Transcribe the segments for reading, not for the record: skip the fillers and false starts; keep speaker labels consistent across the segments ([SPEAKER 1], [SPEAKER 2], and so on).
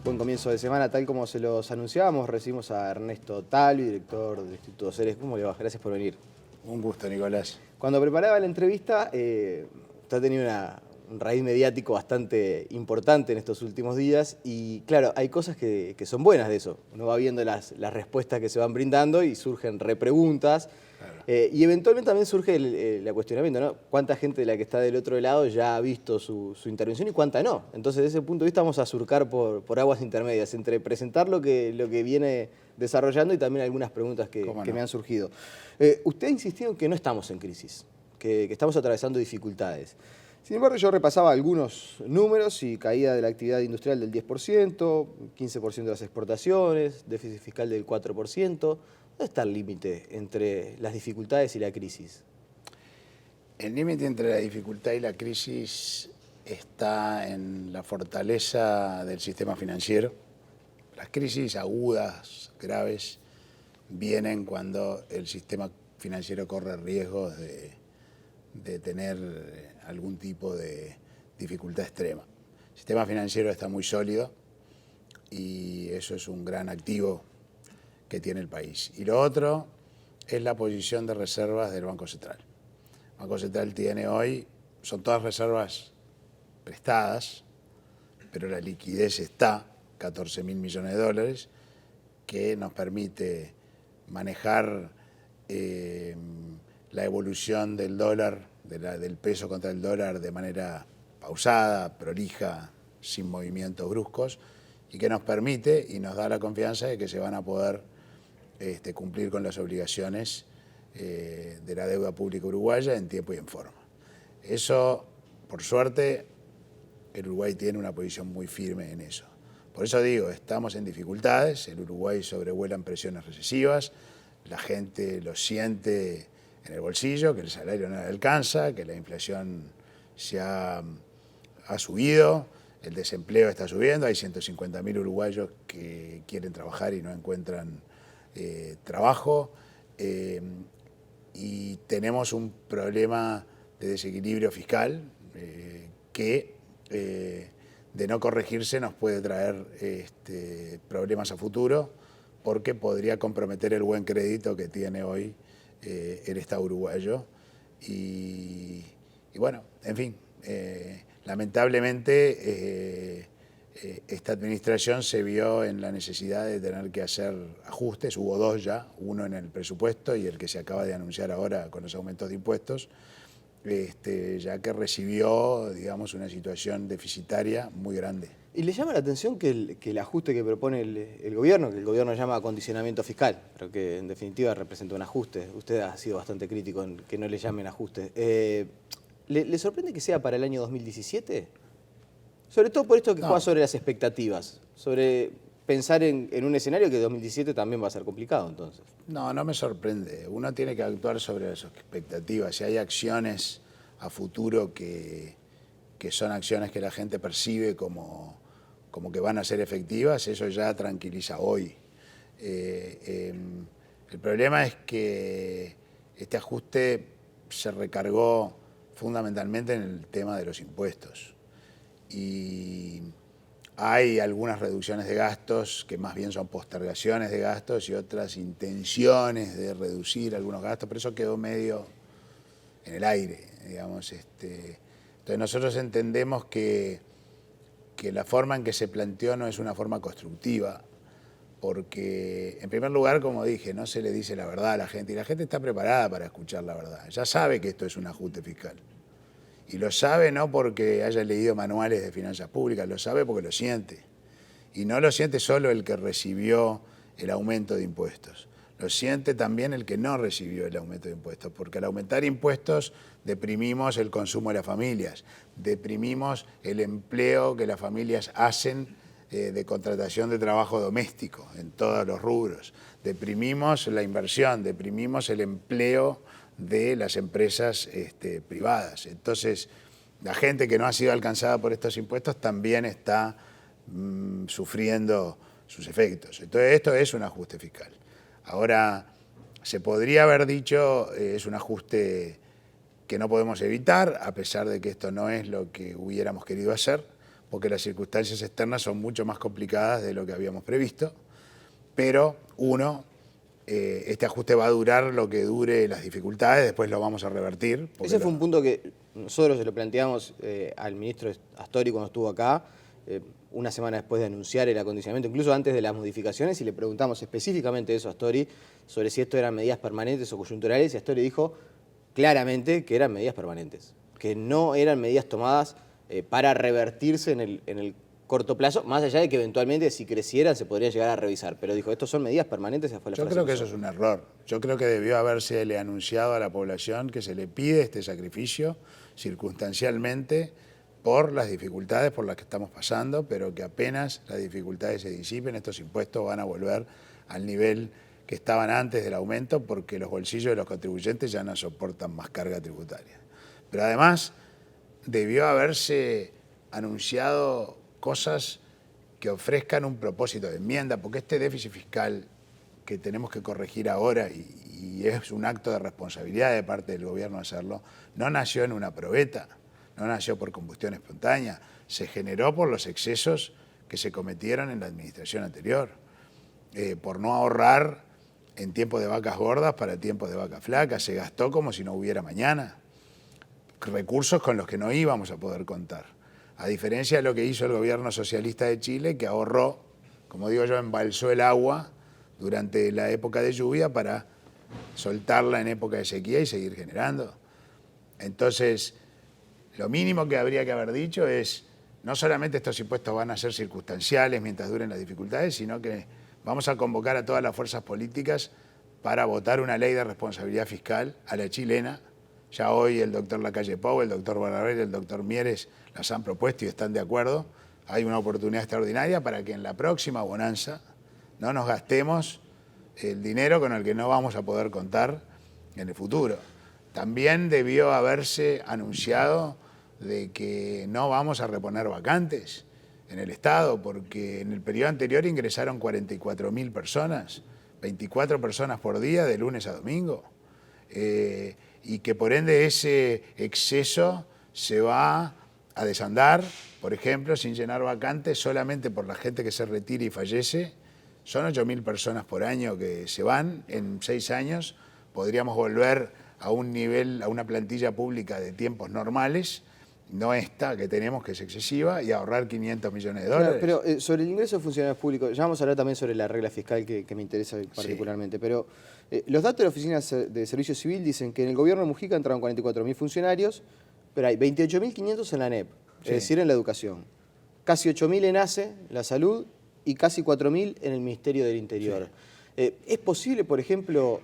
[SPEAKER 1] Buen comienzo de semana, tal como se los anunciábamos. Recibimos a Ernesto Talvi, director del Instituto Ceres. ¿Cómo le va? Gracias por venir.
[SPEAKER 2] Un gusto, Nicolás.
[SPEAKER 1] Cuando preparaba la entrevista, usted ha tenido un raíz mediático bastante importante en estos últimos días y claro, hay cosas que son buenas de eso. Uno va viendo las respuestas que se van brindando y surgen repreguntas.
[SPEAKER 2] Claro.
[SPEAKER 1] Y eventualmente también surge el cuestionamiento, ¿no? ¿Cuánta gente de la que está del otro lado ya ha visto su intervención y cuánta no? Entonces, desde ese punto de vista vamos a surcar por aguas intermedias, entre presentar lo que viene desarrollando y también algunas preguntas que me han surgido. Usted ha insistido en que no estamos en crisis, que estamos atravesando dificultades. Sin embargo, yo repasaba algunos números y caída de la actividad industrial del 10%, 15% de las exportaciones, déficit fiscal del 4%. ¿Dónde está el límite entre las dificultades y la crisis?
[SPEAKER 2] El límite entre la dificultad y la crisis está en la fortaleza del sistema financiero. Las crisis agudas, graves, vienen cuando el sistema financiero corre riesgos de tener algún tipo de dificultad extrema. El sistema financiero está muy sólido y eso es un gran activo que tiene el país. Y lo otro es la posición de reservas del Banco Central. El Banco Central tiene hoy, son todas reservas prestadas, pero la liquidez está, 14.000 millones de dólares, que nos permite manejar la evolución del dólar, del peso contra el dólar de manera pausada, prolija, sin movimientos bruscos, y que nos permite y nos da la confianza de que se van a poder cumplir con las obligaciones de la deuda pública uruguaya en tiempo y en forma. Eso, por suerte, el Uruguay tiene una posición muy firme en eso. Por eso digo, estamos en dificultades, el Uruguay sobrevuelan presiones recesivas, la gente lo siente en el bolsillo, que el salario no le alcanza, que la inflación ha subido, el desempleo está subiendo, hay 150.000 uruguayos que quieren trabajar y no encuentran trabajo, y tenemos un problema de desequilibrio fiscal que de no corregirse nos puede traer problemas a futuro, porque podría comprometer el buen crédito que tiene hoy el Estado uruguayo. Y bueno, en fin, lamentablemente esta administración se vio en la necesidad de tener que hacer ajustes. Hubo dos ya, uno en el presupuesto y el que se acaba de anunciar ahora con los aumentos de impuestos, ya que recibió, digamos, una situación deficitaria muy grande.
[SPEAKER 1] ¿Y le llama la atención que el ajuste que propone el gobierno, que el gobierno llama acondicionamiento fiscal, pero que en definitiva representa un ajuste? Usted ha sido bastante crítico en que no le llamen ajuste. ¿Le sorprende que sea para el año 2017? Sobre todo por esto que juega sobre las expectativas, sobre pensar en un escenario que 2017 también va a ser complicado, entonces.
[SPEAKER 2] No, no me sorprende. Uno tiene que actuar sobre las expectativas. Si hay acciones a futuro que son acciones que la gente percibe como que van a ser efectivas, eso ya tranquiliza hoy. El problema es que este ajuste se recargó fundamentalmente en el tema de los impuestos. Y hay algunas reducciones de gastos que más bien son postergaciones de gastos y otras intenciones de reducir algunos gastos, pero eso quedó medio en el aire, digamos. Entonces nosotros entendemos que la forma en que se planteó no es una forma constructiva, porque en primer lugar, como dije, no se le dice la verdad a la gente, y la gente está preparada para escuchar la verdad. Ya sabe que esto es un ajuste fiscal. Y lo sabe no porque haya leído manuales de finanzas públicas, lo sabe porque lo siente. Y no lo siente solo el que recibió el aumento de impuestos, lo siente también el que no recibió el aumento de impuestos, porque al aumentar impuestos deprimimos el consumo de las familias, deprimimos el empleo que las familias hacen de contratación de trabajo doméstico en todos los rubros, deprimimos la inversión, deprimimos el empleo de las empresas privadas. Entonces, la gente que no ha sido alcanzada por estos impuestos también está sufriendo sus efectos. Entonces, esto es un ajuste fiscal. Ahora, se podría haber dicho, es un ajuste que no podemos evitar, a pesar de que esto no es lo que hubiéramos querido hacer, porque las circunstancias externas son mucho más complicadas de lo que habíamos previsto, pero este ajuste va a durar lo que dure las dificultades, después lo vamos a revertir.
[SPEAKER 1] Ese fue un punto que nosotros se lo planteamos al ministro Astori cuando estuvo acá, una semana después de anunciar el acondicionamiento, incluso antes de las modificaciones, y le preguntamos específicamente eso a Astori, sobre si esto eran medidas permanentes o coyunturales, y Astori dijo claramente que eran medidas permanentes, que no eran medidas tomadas para revertirse en el corto plazo, más allá de que eventualmente si crecieran se podría llegar a revisar, pero dijo, estos son medidas permanentes. Fue la
[SPEAKER 2] Yo creo que eso es un error. Yo creo que debió habérsele anunciado a la población que se le pide este sacrificio circunstancialmente por las dificultades por las que estamos pasando, pero que apenas las dificultades se disipen, estos impuestos van a volver al nivel que estaban antes del aumento, porque los bolsillos de los contribuyentes ya no soportan más carga tributaria. Pero además debió haberse anunciado cosas que ofrezcan un propósito de enmienda, porque este déficit fiscal que tenemos que corregir ahora, y es un acto de responsabilidad de parte del gobierno hacerlo, no nació en una probeta, no nació por combustión espontánea, se generó por los excesos que se cometieron en la administración anterior, por no ahorrar en tiempos de vacas gordas para tiempos de vacas flacas, se gastó como si no hubiera mañana, recursos con los que no íbamos a poder contar. A diferencia de lo que hizo el gobierno socialista de Chile, que ahorró, como digo yo, embalsó el agua durante la época de lluvia para soltarla en época de sequía y seguir generando. Entonces, lo mínimo que habría que haber dicho es, no solamente estos impuestos van a ser circunstanciales mientras duren las dificultades, sino que vamos a convocar a todas las fuerzas políticas para votar una ley de responsabilidad fiscal a la chilena. Ya hoy el doctor Lacalle Pou, el doctor Barrabel y el doctor Mieres las han propuesto y están de acuerdo. Hay una oportunidad extraordinaria para que en la próxima bonanza no nos gastemos el dinero con el que no vamos a poder contar en el futuro. También debió haberse anunciado de que no vamos a reponer vacantes en el Estado, porque en el periodo anterior ingresaron 44.000 personas, 24 personas por día de lunes a domingo. Y que por ende ese exceso se va a desandar, por ejemplo, sin llenar vacantes, solamente por la gente que se retira y fallece. Son 8.000 personas por año que se van. En 6 años podríamos volver a un nivel, a una plantilla pública de tiempos normales, no esta que tenemos, que es excesiva, y ahorrar 500 millones de dólares.
[SPEAKER 1] Claro, pero sobre el ingreso de funcionarios públicos, ya vamos a hablar también sobre la regla fiscal que me interesa particularmente, sí. Pero los datos de la Oficina de Servicio Civil dicen que en el gobierno de Mujica entraron 44.000 funcionarios, pero hay 28.500 en la ANEP, sí. Es decir, en la educación, casi 8.000 en ACE, la salud, y casi 4.000 en el Ministerio del Interior. Sí. ¿Es posible, por ejemplo,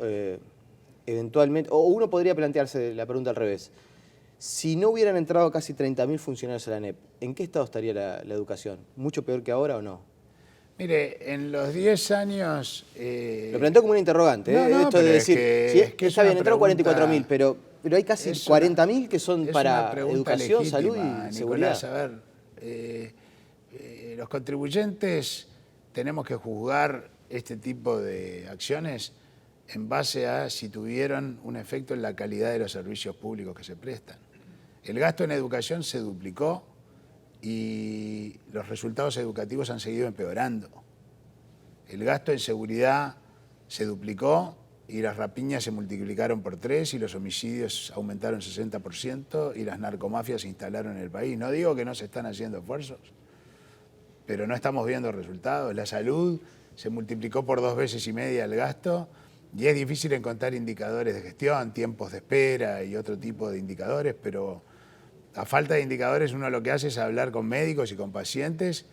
[SPEAKER 1] eventualmente, o uno podría plantearse la pregunta al revés, si no hubieran entrado casi 30.000 funcionarios a la ANEP, ¿en qué estado estaría la educación? ¿Mucho peor que ahora o no?
[SPEAKER 2] Mire, en los 10 años...
[SPEAKER 1] Lo planteo como un interrogante, esto de decir, está bien, entraron 44.000, pero hay casi 40.000 que son para educación, legítima, salud y
[SPEAKER 2] Nicolás,
[SPEAKER 1] seguridad.
[SPEAKER 2] A ver, los contribuyentes tenemos que juzgar este tipo de acciones en base a si tuvieron un efecto en la calidad de los servicios públicos que se prestan. El gasto en educación se duplicó y los resultados educativos han seguido empeorando. El gasto en seguridad se duplicó y las rapiñas se multiplicaron por 3 y los homicidios aumentaron 60% y las narcomafias se instalaron en el país. No digo que no se están haciendo esfuerzos, pero no estamos viendo resultados. La salud se multiplicó por 2,5 veces el gasto. Y es difícil encontrar indicadores de gestión, tiempos de espera y otro tipo de indicadores, pero a falta de indicadores uno lo que hace es hablar con médicos y con pacientes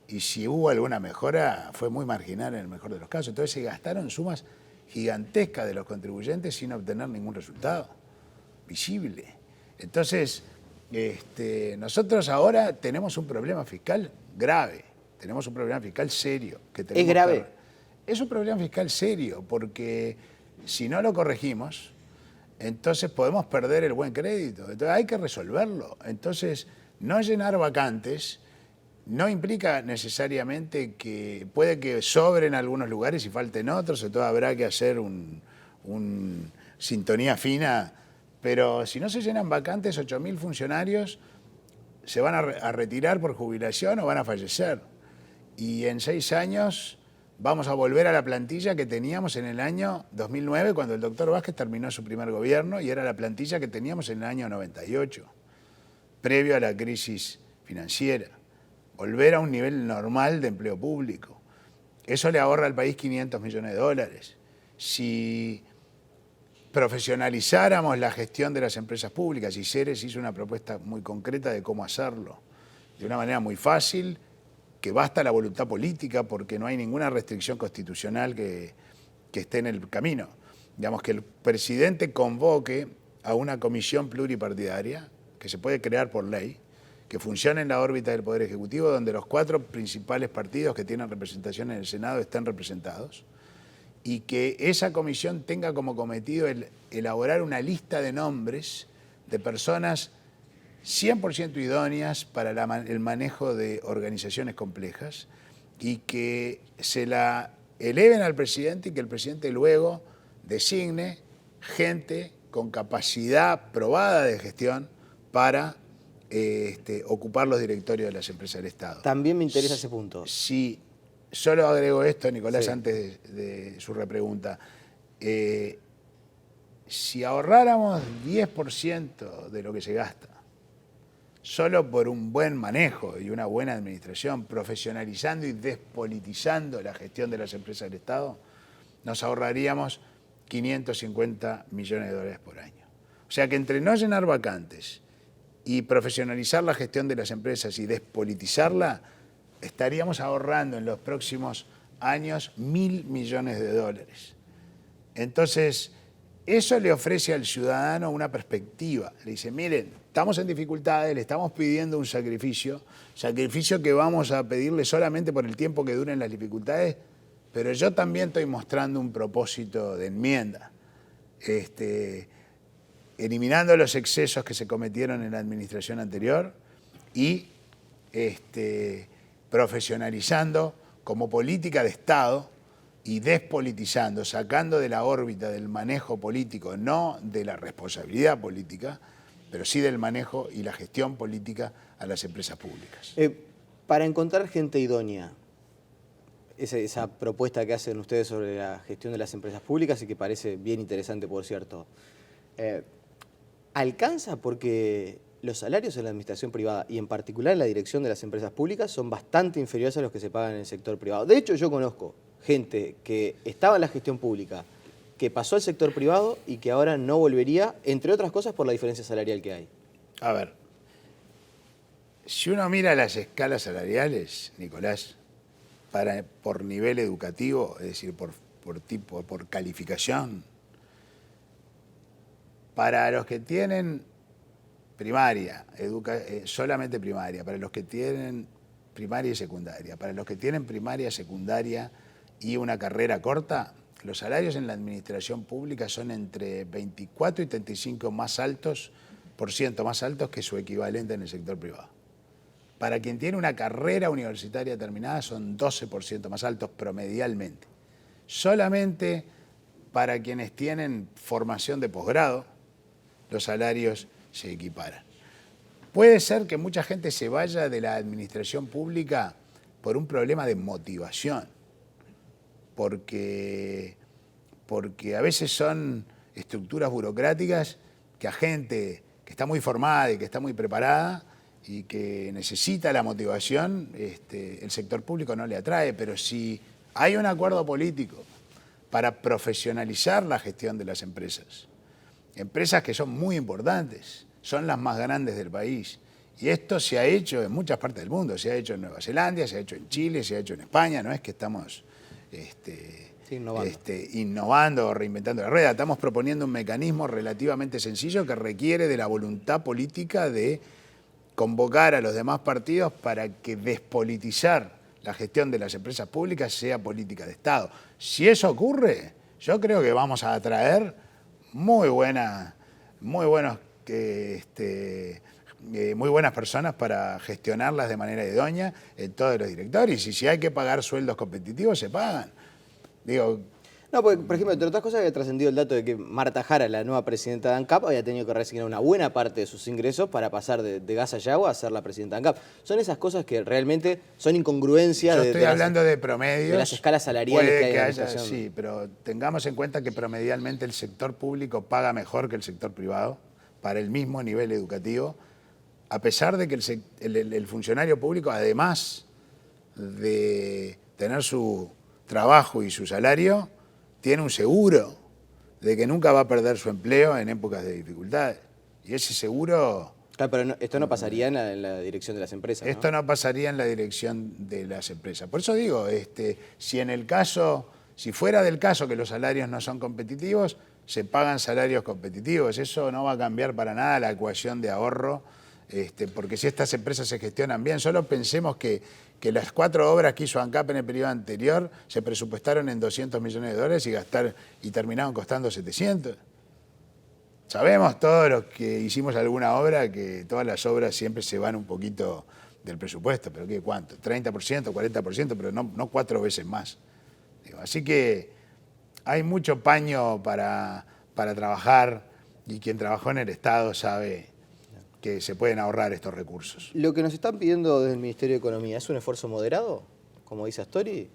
[SPEAKER 2] y si hubo alguna mejora fue muy marginal en el mejor de los casos. Entonces se gastaron sumas gigantescas de los contribuyentes sin obtener ningún resultado visible. Entonces, nosotros ahora tenemos un problema fiscal grave, tenemos un problema fiscal serio.
[SPEAKER 1] ¿Es grave?
[SPEAKER 2] Es un problema fiscal serio, porque si no lo corregimos, entonces podemos perder el buen crédito. Entonces hay que resolverlo. Entonces, no llenar vacantes no implica necesariamente que puede que sobren algunos lugares y falten otros, entonces habrá que hacer un sintonía fina, pero si no se llenan vacantes, 8.000 funcionarios se van a retirar por jubilación o van a fallecer. Y en 6 años vamos a volver a la plantilla que teníamos en el año 2009, cuando el doctor Vázquez terminó su primer gobierno, y era la plantilla que teníamos en el año 98, previo a la crisis financiera. Volver a un nivel normal de empleo público. Eso le ahorra al país 500 millones de dólares. Si profesionalizáramos la gestión de las empresas públicas, y Ceres hizo una propuesta muy concreta de cómo hacerlo, de una manera muy fácil, que basta la voluntad política porque no hay ninguna restricción constitucional que esté en el camino. Digamos, que el presidente convoque a una comisión pluripartidaria que se puede crear por ley, que funcione en la órbita del Poder Ejecutivo, donde los 4 principales partidos que tienen representación en el Senado estén representados, y que esa comisión tenga como cometido elaborar una lista de nombres de personas 100% idóneas para el manejo de organizaciones complejas, y que se la eleven al presidente y que el presidente luego designe gente con capacidad probada de gestión para ocupar los directorios de las empresas del Estado.
[SPEAKER 1] También me interesa ese punto.
[SPEAKER 2] Sí, solo agrego esto, Nicolás,
[SPEAKER 1] sí,
[SPEAKER 2] antes de su repregunta. Si ahorráramos 10% de lo que se gasta, solo por un buen manejo y una buena administración, profesionalizando y despolitizando la gestión de las empresas del Estado, nos ahorraríamos 550 millones de dólares por año. O sea que entre no llenar vacantes y profesionalizar la gestión de las empresas y despolitizarla, estaríamos ahorrando en los próximos años 1.000 millones de dólares. Entonces, eso le ofrece al ciudadano una perspectiva. Le dice, miren, estamos en dificultades, le estamos pidiendo un sacrificio que vamos a pedirle solamente por el tiempo que duren las dificultades, pero yo también estoy mostrando un propósito de enmienda, eliminando los excesos que se cometieron en la administración anterior y profesionalizando como política de Estado y despolitizando, sacando de la órbita del manejo político, no de la responsabilidad política, pero sí del manejo y la gestión política a las empresas públicas.
[SPEAKER 1] Para encontrar gente idónea, esa propuesta que hacen ustedes sobre la gestión de las empresas públicas y que parece bien interesante, por cierto, ¿alcanza? Porque los salarios en la administración privada y en particular en la dirección de las empresas públicas son bastante inferiores a los que se pagan en el sector privado. De hecho, yo conozco gente que estaba en la gestión pública, que pasó al sector privado y que ahora no volvería, entre otras cosas por la diferencia salarial que hay.
[SPEAKER 2] A ver, si uno mira las escalas salariales, Nicolás, por nivel educativo, es decir, por calificación, para los que tienen primaria, solamente primaria, para los que tienen primaria y secundaria, para los que tienen primaria, secundaria y una carrera corta, los salarios en la administración pública son entre 24 y 35% más altos que su equivalente en el sector privado. Para quien tiene una carrera universitaria terminada son 12% más altos promedialmente. Solamente para quienes tienen formación de posgrado, los salarios se equiparan. Puede ser que mucha gente se vaya de la administración pública por un problema de motivación, porque a veces son estructuras burocráticas que a gente que está muy formada y que está muy preparada y que necesita la motivación, el sector público no le atrae. Pero si hay un acuerdo político para profesionalizar la gestión de las empresas que son muy importantes, son las más grandes del país, y esto se ha hecho en muchas partes del mundo, se ha hecho en Nueva Zelanda, se ha hecho en Chile, se ha hecho en España, no es que estamos innovando o reinventando la rueda, estamos proponiendo un mecanismo relativamente sencillo que requiere de la voluntad política de convocar a los demás partidos para que despolitizar la gestión de las empresas públicas sea política de Estado. Si eso ocurre, yo creo que vamos a atraer muy buenas personas para gestionarlas de manera idónea en todos los directorios. Y si hay que pagar sueldos competitivos, se pagan. Digo,
[SPEAKER 1] No, porque, por ejemplo, entre otras cosas había trascendido el dato de que Marta Jara, la nueva presidenta de ANCAP, había tenido que resignar una buena parte de sus ingresos para pasar de Gasa Yagua a ser la presidenta de ANCAP. Son esas cosas que realmente son incongruencias
[SPEAKER 2] Yo estoy hablando de promedios.
[SPEAKER 1] de las escalas salariales que hay en la administración.
[SPEAKER 2] Sí, pero tengamos en cuenta que promedialmente el sector público paga mejor que el sector privado para el mismo nivel educativo, a pesar de que el funcionario público, además de tener su trabajo y su salario, tiene un seguro de que nunca va a perder su empleo en épocas de dificultades. Y ese seguro...
[SPEAKER 1] Claro, pero esto no pasaría en la dirección de las empresas, ¿no?
[SPEAKER 2] Esto no pasaría en la dirección de las empresas. Por eso digo, si fuera del caso que los salarios no son competitivos, se pagan salarios competitivos. Eso no va a cambiar para nada la ecuación de ahorro, porque si estas empresas se gestionan bien, solo pensemos que las 4 obras que hizo ANCAP en el periodo anterior se presupuestaron en $200 millones y terminaron costando 700. Sabemos todos los que hicimos alguna obra que todas las obras siempre se van un poquito del presupuesto, pero ¿qué cuánto? 30%, 40%, pero no 4 veces más. Así que hay mucho paño para trabajar y quien trabajó en el Estado sabe que se pueden ahorrar estos recursos.
[SPEAKER 1] Lo que nos están pidiendo desde el Ministerio de Economía, ¿es un esfuerzo moderado, como dice Astori?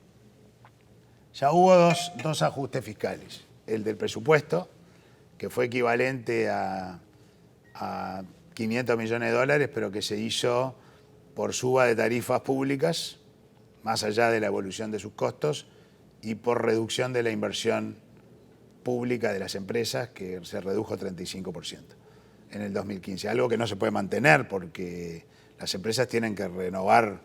[SPEAKER 2] Ya hubo dos ajustes fiscales. El del presupuesto, que fue equivalente a $500 millones, pero que se hizo por suba de tarifas públicas, más allá de la evolución de sus costos, y por reducción de la inversión pública de las empresas, que se redujo 35% en el 2015. Algo que no se puede mantener porque las empresas tienen que renovar,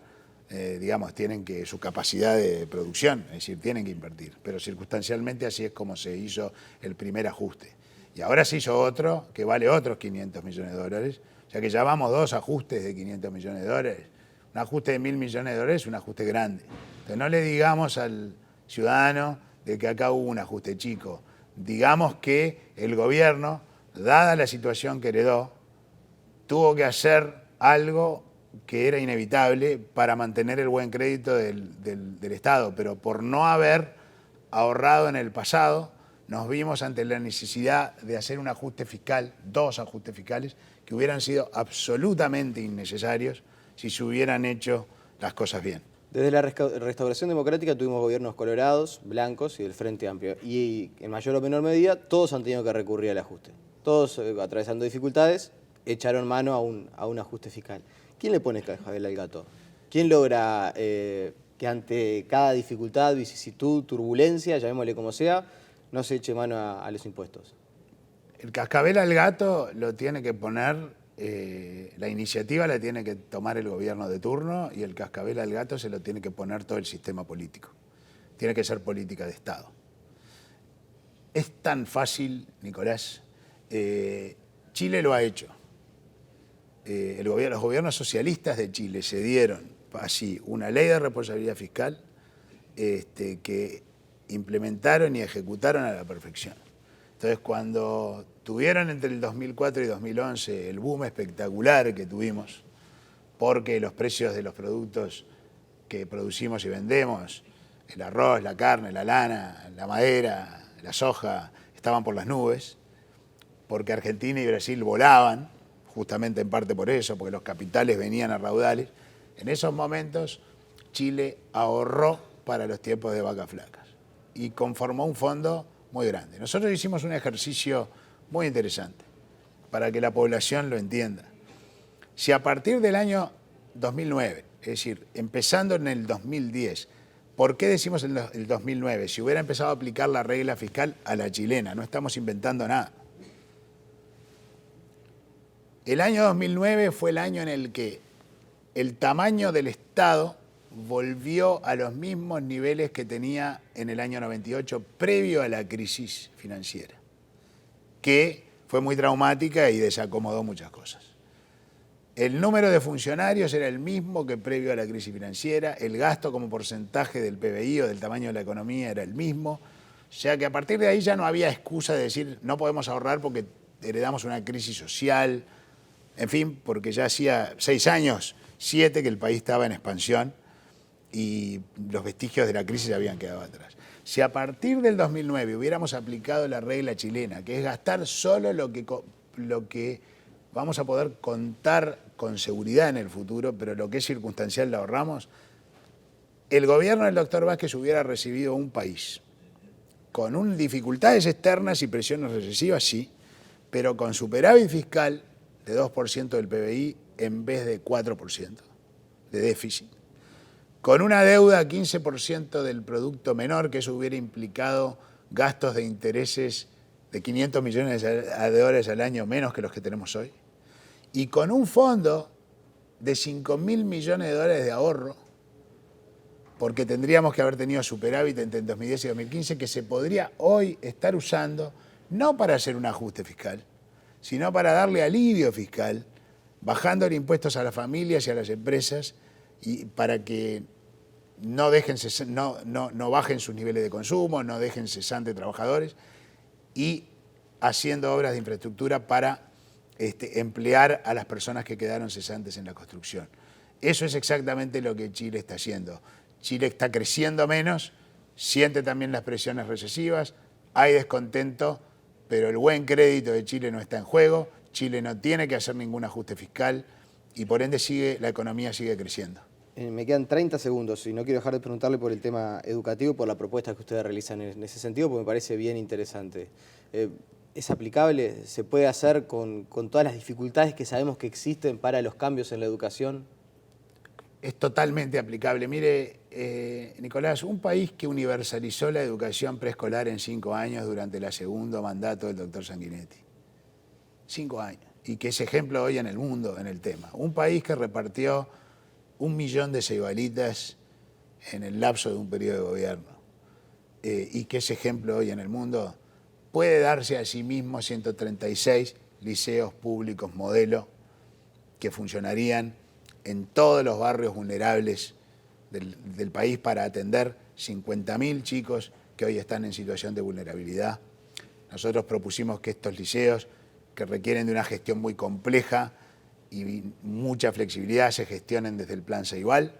[SPEAKER 2] tienen que su capacidad de producción, es decir, tienen que invertir. Pero circunstancialmente así es como se hizo el primer ajuste. Y ahora se hizo otro que vale otros $500 millones. O sea que ya vamos 2 ajustes de $500 millones. Un ajuste de $1.000 millones es un ajuste grande. Entonces no le digamos al ciudadano de que acá hubo un ajuste chico. Digamos que el gobierno, dada la situación que heredó, tuvo que hacer algo que era inevitable para mantener el buen crédito del Estado, pero por no haber ahorrado en el pasado, nos vimos ante la necesidad de hacer un ajuste fiscal, 2 ajustes fiscales, que hubieran sido absolutamente innecesarios si se hubieran hecho las cosas bien.
[SPEAKER 1] Desde la restauración democrática tuvimos gobiernos colorados, blancos y del Frente Amplio. Y en mayor o menor medida, todos han tenido que recurrir al ajuste. Todos, atravesando dificultades, echaron mano a un ajuste fiscal. ¿Quién le pone cascabel al gato? ¿Quién logra que ante cada dificultad, vicisitud, turbulencia, llamémosle como sea, no se eche mano a los impuestos?
[SPEAKER 2] El cascabel al gato lo tiene que poner, la iniciativa la tiene que tomar el gobierno de turno y el cascabel al gato se lo tiene que poner todo el sistema político. Tiene que ser política de Estado. Es tan fácil, Nicolás. Chile lo ha hecho. Los gobiernos socialistas de Chile se dieron así una ley de responsabilidad fiscal que implementaron y ejecutaron a la perfección. Entonces, cuando tuvieron entre el 2004 y 2011 el boom espectacular que tuvimos, porque los precios de los productos que producimos y vendemos, el arroz, la carne, la lana, la madera, la soja, estaban por las nubes, porque Argentina y Brasil volaban, justamente en parte por eso, porque los capitales venían a raudales, en esos momentos Chile ahorró para los tiempos de vacas flacas y conformó un fondo muy grande. Nosotros hicimos un ejercicio muy interesante para que la población lo entienda. Si a partir del año 2009, es decir, empezando en el 2010, ¿por qué decimos el 2009? Si hubiera empezado a aplicar la regla fiscal a la chilena, no estamos inventando nada. El año 2009 fue el año en el que el tamaño del Estado volvió a los mismos niveles que tenía en el año 98, previo a la crisis financiera, que fue muy traumática y desacomodó muchas cosas. El número de funcionarios era el mismo que previo a la crisis financiera, el gasto como porcentaje del PBI o del tamaño de la economía era el mismo, o sea que a partir de ahí ya no había excusa de decir no podemos ahorrar porque heredamos una crisis social, en fin, porque ya hacía 6 años, 7 que el país estaba en expansión y los vestigios de la crisis habían quedado atrás. Si a partir del 2009 hubiéramos aplicado la regla chilena, que es gastar solo lo que vamos a poder contar con seguridad en el futuro, pero lo que es circunstancial lo ahorramos, el gobierno del doctor Vázquez hubiera recibido un país con dificultades externas y presiones recesivas, sí, pero con superávit fiscal de 2% del PBI en vez de 4% de déficit, con una deuda 15% del producto menor, que eso hubiera implicado gastos de intereses de 500 millones de dólares al año menos que los que tenemos hoy, y con un fondo de 5.000 millones de dólares de ahorro, porque tendríamos que haber tenido superávit entre el 2010 y 2015, que se podría hoy estar usando, no para hacer un ajuste fiscal, sino para darle alivio fiscal, bajando impuestos a las familias y a las empresas, y para que no bajen sus niveles de consumo, no dejen cesante trabajadores, y haciendo obras de infraestructura para emplear a las personas que quedaron cesantes en la construcción. Eso es exactamente lo que Chile está haciendo. Chile está creciendo menos, siente también las presiones recesivas, hay descontento, pero el buen crédito de Chile no está en juego, Chile no tiene que hacer ningún ajuste fiscal y por ende la economía sigue creciendo.
[SPEAKER 1] Me quedan 30 segundos y no quiero dejar de preguntarle por el tema educativo, por la propuesta que ustedes realizan en ese sentido, porque me parece bien interesante. ¿Es aplicable? ¿Se puede hacer con todas las dificultades que sabemos que existen para los cambios en la educación?
[SPEAKER 2] Es totalmente aplicable. Mire, Nicolás, un país que universalizó la educación preescolar en 5 años durante el segundo mandato del doctor Sanguinetti. 5 años. Y que es ejemplo hoy en el mundo en el tema. Un país que repartió 1 millón de ceibalitas en el lapso de un periodo de gobierno. Y que es ejemplo hoy en el mundo, puede darse a sí mismo 136 liceos públicos modelo que funcionarían en todos los barrios vulnerables del país para atender 50.000 chicos que hoy están en situación de vulnerabilidad. Nosotros propusimos que estos liceos, que requieren de una gestión muy compleja y mucha flexibilidad, se gestionen desde el Plan Ceibal,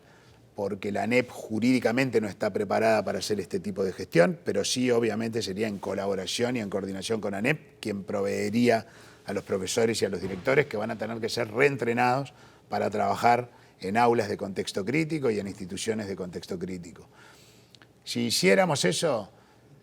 [SPEAKER 2] porque la ANEP jurídicamente no está preparada para hacer este tipo de gestión, pero sí obviamente sería en colaboración y en coordinación con ANEP quien proveería a los profesores y a los directores, que van a tener que ser reentrenados para trabajar en aulas de contexto crítico y en instituciones de contexto crítico. Si hiciéramos eso,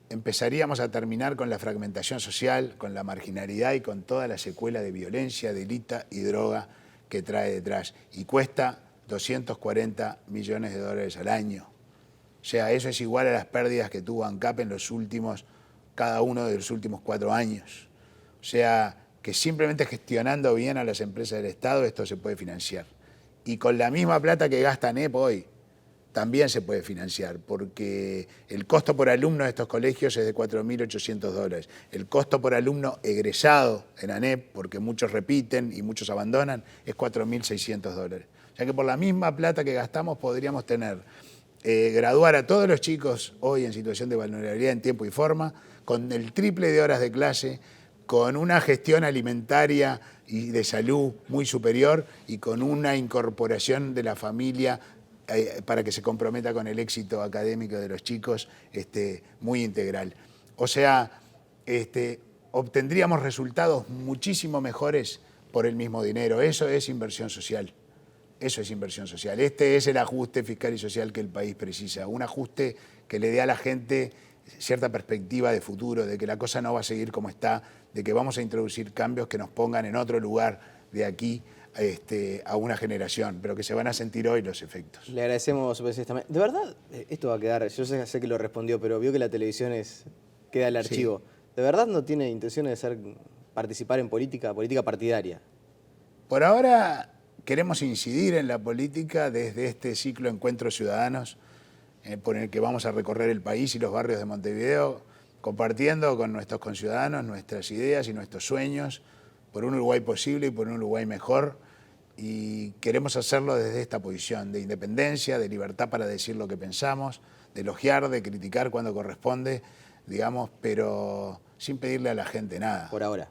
[SPEAKER 2] empezaríamos a terminar con la fragmentación social, con la marginalidad y con toda la secuela de violencia, delito y droga que trae detrás. Y cuesta 240 millones de dólares al año. O sea, eso es igual a las pérdidas que tuvo ANCAP en cada uno de los últimos 4 años. O sea, que simplemente gestionando bien a las empresas del Estado esto se puede financiar. Y con la misma plata que gasta ANEP hoy, también se puede financiar, porque el costo por alumno de estos colegios es de 4.800 dólares. El costo por alumno egresado en ANEP, porque muchos repiten y muchos abandonan, es 4.600 dólares. O sea que por la misma plata que gastamos podríamos graduar a todos los chicos hoy en situación de vulnerabilidad en tiempo y forma, con el triple de horas de clase, con una gestión alimentaria y de salud muy superior y con una incorporación de la familia para que se comprometa con el éxito académico de los chicos muy integral. O sea, obtendríamos resultados muchísimo mejores por el mismo dinero. Eso es inversión social. Eso es inversión social. Este es el ajuste fiscal y social que el país precisa. Un ajuste que le dé a la gente cierta perspectiva de futuro, de que la cosa no va a seguir como está, de que vamos a introducir cambios que nos pongan en otro lugar de aquí a una generación, pero que se van a sentir hoy los efectos.
[SPEAKER 1] Le agradecemos su presencia también. De verdad, esto va a quedar, yo sé que lo respondió, pero vio que la televisión queda el archivo. Sí. ¿De verdad no tiene intenciones de participar en política partidaria?
[SPEAKER 2] Por ahora queremos incidir en la política desde este ciclo Encuentros Ciudadanos, por el que vamos a recorrer el país y los barrios de Montevideo, compartiendo con nuestros conciudadanos nuestras ideas y nuestros sueños por un Uruguay posible y por un Uruguay mejor. Y queremos hacerlo desde esta posición de independencia, de libertad para decir lo que pensamos, de elogiar, de criticar cuando corresponde, digamos, pero sin pedirle a la gente nada.
[SPEAKER 1] Por ahora.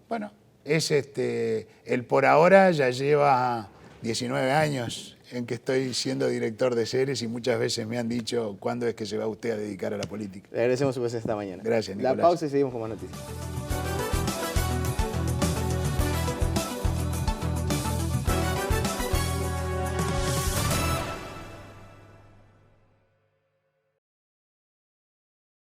[SPEAKER 2] Bueno, el por ahora ya lleva 19 años en que estoy siendo director de Ceres y muchas veces me han dicho, ¿cuándo es que se va usted a dedicar a la política?
[SPEAKER 1] Le agradecemos su presencia esta mañana.
[SPEAKER 2] Gracias, Nicolás.
[SPEAKER 1] La pausa y seguimos con más noticias.